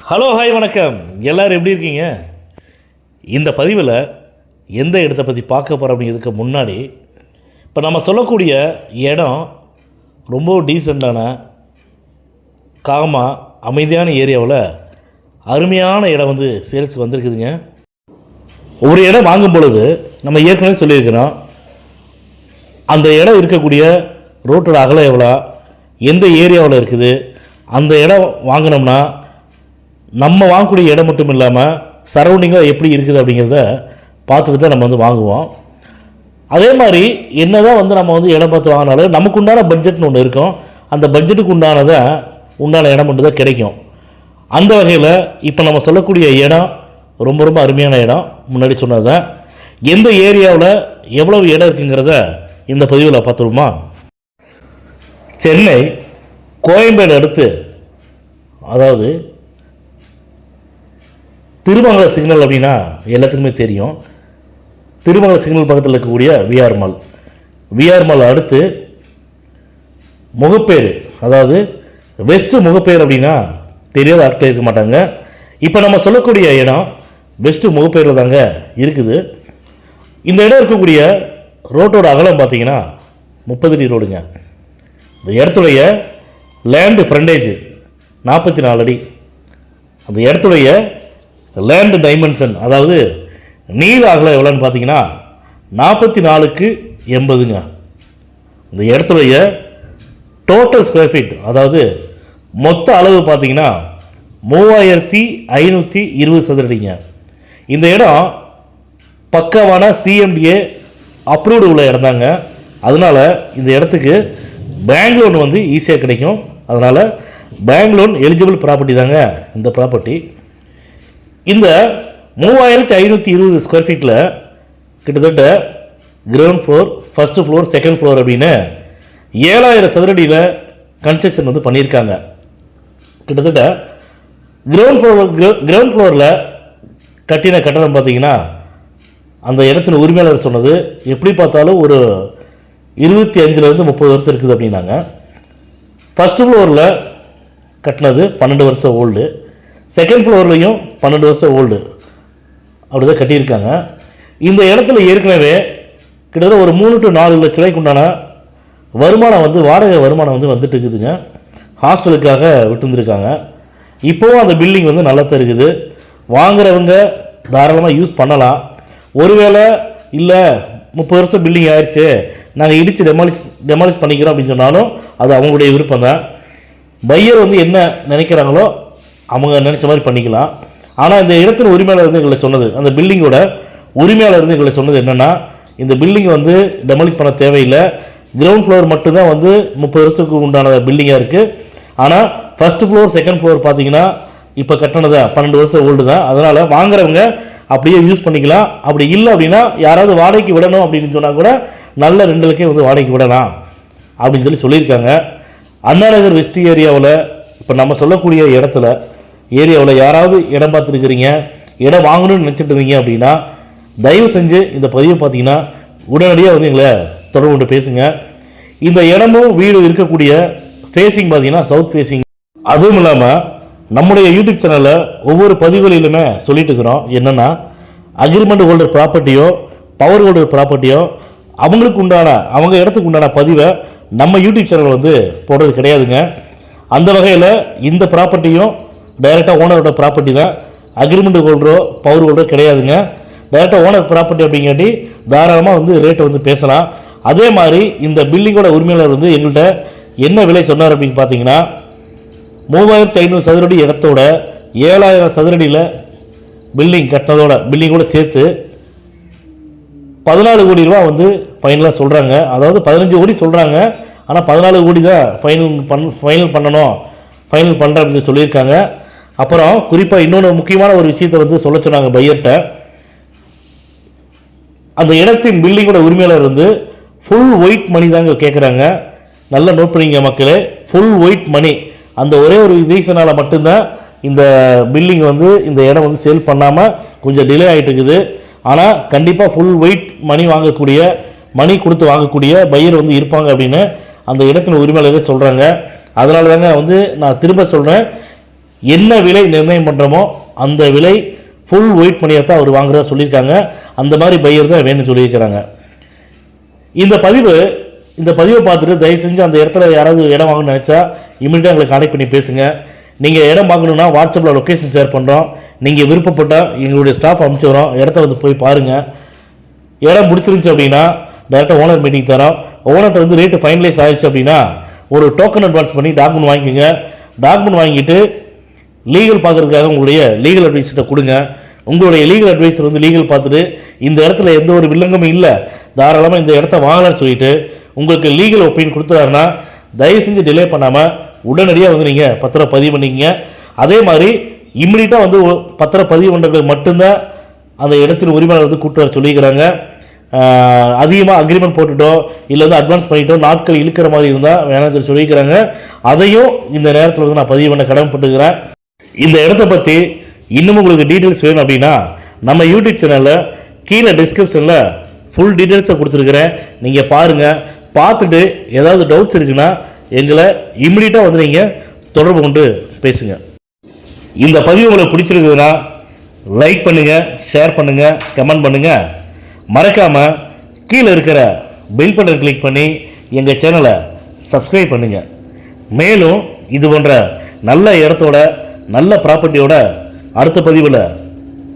Hello hi வணக்கம். எல்லோரும் எப்படி இருக்கீங்க? இந்த பதிவில் எந்த இடத்தை பற்றி பார்க்க போகிறோம் அப்படிங்கிறதுக்கு முன்னாடி இப்போ நம்ம சொல்லக்கூடிய இடம் ரொம்ப டீசெண்டான காமாக அமைதியான ஏரியாவில் அருமையான இடம் வந்து சேல்ஸுக்கு வந்திருக்குதுங்க. ஒரு இடம் வாங்கும் பொழுது நம்ம ஏற்கனவே சொல்லியிருக்கிறோம், அந்த இடம் இருக்கக்கூடிய ரோட்டோட அகலம் எவ்வளோ, எந்த ஏரியாவில் இருக்குது, அந்த இடம் வாங்கினோம்னா நம்ம வாங்கக்கூடிய இடம் மட்டும் இல்லாமல் சரௌண்டிங்காக எப்படி இருக்குது அப்படிங்கிறத பார்த்துட்டு தான் நம்ம வந்து வாங்குவோம். அதே மாதிரி என்ன தான் வந்து நம்ம வந்து இடம் பார்த்து வாங்கினாலும் நமக்கு உண்டான பட்ஜெட்னு ஒன்று இருக்கும். அந்த பட்ஜெட்டுக்கு உண்டான இடம் மட்டும் தான் கிடைக்கும். அந்த வகையில் இப்போ நம்ம சொல்லக்கூடிய இடம் ரொம்ப ரொம்ப அருமையான இடம். முன்னாடி சொன்னது தான். எந்த ஏரியாவில் எவ்வளவு இடம் இருக்குங்கிறத இந்த பதிவில் பார்த்துருமா. சென்னை கோயம்பேடு அடுத்து, அதாவது திருமங்கல சிக்னல் அப்படின்னா எல்லாத்துக்குமே தெரியும். திருமங்கல சிக்னல் பக்கத்தில் இருக்கக்கூடிய விஆர் மால் அடுத்து முகப்பேர், அதாவது வெஸ்ட் முகப்பேர் அப்படின்னா தெரியாத ஆட்கள் இருக்க மாட்டாங்க. இப்போ நம்ம சொல்லக்கூடிய இடம் வெஸ்ட் முகப்பேரில் தாங்க இருக்குது. இந்த இடம் இருக்கக்கூடிய ரோட்டோட அகலம் பார்த்தீங்கன்னா 30 அடி ரோடுங்க. இந்த இடத்துடைய லேண்டு ஃப்ரண்டேஜ் 44 அடி. அந்த இடத்துடைய லேண்டு டைமென்ஷன், அதாவது நீள அகலம் எவ்வளோன்னு பார்த்தீங்கன்னா 44க்கு 80ங்க. இந்த இடத்துடைய டோட்டல் ஸ்கொயர் ஃபீட், அதாவது மொத்த அளவு பார்த்தீங்கன்னா 3520 சதுரடிங்க. இந்த இடம் பக்காவான சிஎம்டிஏ அப்ரூவ்டு உள்ள இடம் தாங்க. அதனால் இந்த இடத்துக்கு பேங்க் லோன் வந்து ஈஸியாக கிடைக்கும். அதனால் பேங்க் லோன் எலிஜிபிள் ப்ராப்பர்ட்டி தாங்க இந்த ப்ராப்பர்ட்டி. இந்த 3520 ஸ்கொயர் ஃபீட்டில் கிட்டத்தட்ட ground floor, first floor, second floor அப்படின்னு 7000 சதுரடியில் கன்ஸ்ட்ரக்ஷன் வந்து பண்ணியிருக்காங்க. கிட்டத்தட்ட கிரவுண்ட் ஃப்ளோரில் கட்டின கட்டணம் பார்த்தீங்கன்னா அந்த இடத்துல உரிமையாளர் சொன்னது எப்படி பார்த்தாலும் ஒரு 25லேருந்து 30 வருஷம் இருக்குது அப்படின்னாங்க. ஃபஸ்ட்டு ஃப்ளோரில் கட்டினது 12 வருஷம் ஓல்டு, செகண்ட் ஃப்ளோர்லையும் 12 வருஷம் ஓல்டு அப்படி தான் கட்டியிருக்காங்க. இந்த இடத்துல ஏற்கனவே கிட்டத்தட்ட ஒரு 3 to 4 லட்ச ரூபாய்க்கு உண்டான வருமானம் வந்து வாடகை வருமானம் வந்து வந்துட்டு இருக்குதுங்க. ஹாஸ்டலுக்காக விட்டுருந்துருக்காங்க. இப்போவும் அந்த பில்டிங் வந்து நல்லா தான் இருக்குது. வாங்குறவங்க தாராளமாக யூஸ் பண்ணலாம். ஒருவேளை இல்லை 30 வருஷம் பில்டிங் ஆயிடுச்சு, நாங்கள் இடித்து டெமாலிஷ் பண்ணிக்கிறோம் அப்படின்னு சொன்னாலும் அது அவங்களுடைய விருப்பம் தான். பையர் வந்து என்ன நினைக்கிறாங்களோ அவங்க நினச்ச மாதிரி பண்ணிக்கலாம். ஆனால் இந்த இடத்துல உரிமையாளர் வந்து எங்களை சொன்னது, அந்த பில்டிங்கோட உரிமையாளர் வந்து எங்களை சொன்னது என்னென்னா, இந்த பில்டிங் வந்து டெமாலிஷ் பண்ண தேவையில்லை, கிரவுண்ட் ஃப்ளோர் மட்டும்தான் வந்து 30 வருஷத்துக்கு உண்டான பில்டிங்காக இருக்குது. ஆனால் ஃபஸ்ட்டு ஃப்ளோர், செகண்ட் ஃப்ளோர் பார்த்தீங்கன்னா இப்போ கட்டினது 12 வருஷம் ஓல்டு தான். அதனால் வாங்குறவங்க அப்படியே யூஸ் பண்ணிக்கலாம். அப்படி இல்லை அப்படின்னா யாராவது வாடகைக்கு விடணும் அப்படின்னு சொன்னால் கூட நல்ல ரெண்டுலக்கே வந்து வாடகைக்கு விடலாம் அப்படின்னு சொல்லியிருக்காங்க. அண்ணா நகர் வெஸ்ட் ஏரியாவில் இப்போ நம்ம சொல்லக்கூடிய ஏரியாவில் யாராவது இடம் பார்த்துருக்கிறீங்க, இடம் வாங்கணும்னு நினச்சிட்டு இருந்தீங்க அப்படின்னா தயவு செஞ்சு இந்த பதிவை பார்த்தீங்கன்னா உடனடியாக வந்து எங்களை தொடர்பு கொண்டு பேசுங்க. இந்த இடமும் வீடு இருக்கக்கூடிய ஃபேஸிங் பார்த்தீங்கன்னா சவுத் ஃபேஸிங். அதுவும் இல்லாமல் நம்முடைய யூடியூப் சேனலில் ஒவ்வொரு பதிவுகளிலுமே சொல்லிட்டு இருக்கிறோம் என்னென்னா, அக்ரிமெண்ட் ஹோல்டர் ப்ராப்பர்ட்டியோ பவர் ஹோல்டர் ப்ராப்பர்ட்டியோ அவங்க இடத்துக்கு உண்டான பதிவை நம்ம யூடியூப் சேனல் வந்து போடுறது கிடையாதுங்க. அந்த வகையில் இந்த ப்ராப்பர்ட்டியும் டைரெக்டாக ஓனரோட ப்ராப்பர்ட்டி தான். அக்ரிமெண்ட் ஹோல்டரோ பவர் ஹோல்டரோ கிடையாதுங்க. டைரெக்டாக ஓனர் ப்ராப்பர்ட்டி அப்படிங்காட்டி தாராளமாக வந்து ரேட்டை வந்து பேசலாம். அதே மாதிரி இந்த பில்டிங்கோட உரிமையாளர் வந்து எங்கள்கிட்ட என்ன விலை சொன்னார் அப்படின்னு பார்த்தீங்கன்னா 3500 சதுரடி இடத்தோட 7000 சதுரடியில் பில்டிங் கட்டினதோட பில்டிங்கோட சேர்த்து 14 கோடி ரூபா வந்து ஃபைனலாக சொல்கிறாங்க. அதாவது 15 கோடி சொல்கிறாங்க, ஆனால் 14 கோடி தான் ஃபைனல் பண்ணுறேன் அப்படின்னு சொல்லியிருக்காங்க. அப்புறம் குறிப்பாக இன்னொன்று முக்கியமான ஒரு விஷயத்தை வந்து சொல்ல சொன்னாங்க பையர்கிட்ட. அந்த இடத்தின் பில்டிங்கோட உரிமையாளர் வந்து ஃபுல் ஒயிட் மணி தாங்க கேட்குறாங்க. நல்லா நோட் பண்ணிங்க மக்களே, ஃபுல் ஒயிட் மணி. அந்த ஒரே ஒரு ரீசனால் மட்டும்தான் இந்த பில்டிங் வந்து இந்த இடம் வந்து சேல் பண்ணாமல் கொஞ்சம் டிலே ஆகிட்டு இருக்குது. ஆனால் கண்டிப்பாக ஃபுல் ஒயிட் மணி கொடுத்து வாங்கக்கூடிய பையர் வந்து இருப்பாங்க அப்படின்னு அந்த இடத்தின் உரிமையாளரே சொல்கிறாங்க. அதனால தாங்க வந்து நான் திரும்ப சொல்கிறேன், என்ன விலை நிர்ணயம் பண்ணுறோமோ அந்த விலை ஃபுல் ஒயிட் மணியை தான் அவர் வாங்குறதா சொல்லியிருக்காங்க. அந்த மாதிரி பையர் தான் வேணும்னு சொல்லியிருக்கிறாங்க. இந்த பதிவை பார்த்துட்டு தயவு செஞ்சு அந்த இடத்துல யாராவது இடம் வாங்கணும்னு நினச்சா இமீடியட்டாக எங்களை கான்டெக்ட் பண்ணி பேசுங்க. நீங்கள் இடம் வாங்கணுன்னா வாட்ஸ்அப்பில் லொக்கேஷன் ஷேர் பண்ணுறோம். நீங்கள் விருப்பப்பட்டால் எங்களுடைய ஸ்டாஃப் அனுப்பிச்சி வரோம். இடத்த வந்து போய் பாருங்கள். இடம் முடிச்சிருந்துச்சு அப்படின்னா டேரெக்டாக ஓனர் மீட்டிங் தரோம். ஓனர்கிட்ட வந்து ரேட்டு ஃபைனலைஸ் ஆகிடுச்சு அப்படின்னா ஒரு டோக்கன் அட்வான்ஸ் பண்ணி டாக்குமெண்ட் வாங்கிக்கோங்க. டாக்குமெண்ட் வாங்கிட்டு லீகல் பார்க்குறதுக்காக உங்களுடைய லீகல் அட்வைஸர்கிட்ட கொடுங்க. உங்களுடைய லீகல் அட்வைஸர் வந்து லீகல் பார்த்துட்டு இந்த இடத்துல எந்த ஒரு வில்லங்கமும் இல்லை, தாராளமாக இந்த இடத்த வாங்கலாம்னு சொல்லிட்டு உங்களுக்கு லீகல் ஒப்பீனியன் கொடுத்துறாருன்னா தயவு செஞ்சு டிலே பண்ணாமல் உடனடியாக வந்து நீங்கள் பத்திரம் பதிவு பண்ணிக்கங்க. அதே மாதிரி இம்மிடியட்டாக வந்து பத்திரம் பதிவு பண்ணுறதுக்கு மட்டும்தான் அந்த இடத்தின் உரிமையாளர் வந்து கூட்டு வர சொல்லிக்கிறாங்க. அதிகமாக அக்ரிமெண்ட் போட்டுட்டோ இல்லை வந்து அட்வான்ஸ் பண்ணிட்டோ நாட்கள் இழுக்கிற மாதிரி இருந்தால் வேணாம் சொல்லிக்கிறாங்க. அதையும் இந்த நேரத்தில் வந்து நான் பதிவு பண்ண கடமைப்பட்டுக்கிறேன். இந்த இடத்த பற்றி இன்னும் உங்களுக்கு டீட்டெயில்ஸ் வேணும் அப்படின்னா நம்ம யூடியூப் சேனலில் கீழே டிஸ்கிரிப்ஷனில் ஃபுல் டீட்டெயில்ஸை கொடுத்துருக்குறேன். நீங்கள் பாருங்கள். பார்த்துட்டு ஏதாவது டவுட்ஸ் இருக்குன்னா எங்களை இம்மிடியட்டாக வந்து நீங்கள் தொடர்பு கொண்டு பேசுங்க. இந்த பதிவு உங்களுக்கு பிடிச்சிருக்குதுன்னா லைக் பண்ணுங்கள், ஷேர் பண்ணுங்கள், கமெண்ட் பண்ணுங்கள். மறக்காமல் கீழே இருக்கிற பெல் பட்டன் கிளிக் பண்ணி எங்கள் சேனலை சப்ஸ்கிரைப் பண்ணுங்கள். மேலும் இது போன்ற நல்ல இடத்தோட நல்ல ப்ராப்பர்ட்டியோட அடுத்த பதிவில்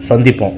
சந்திப்போம்.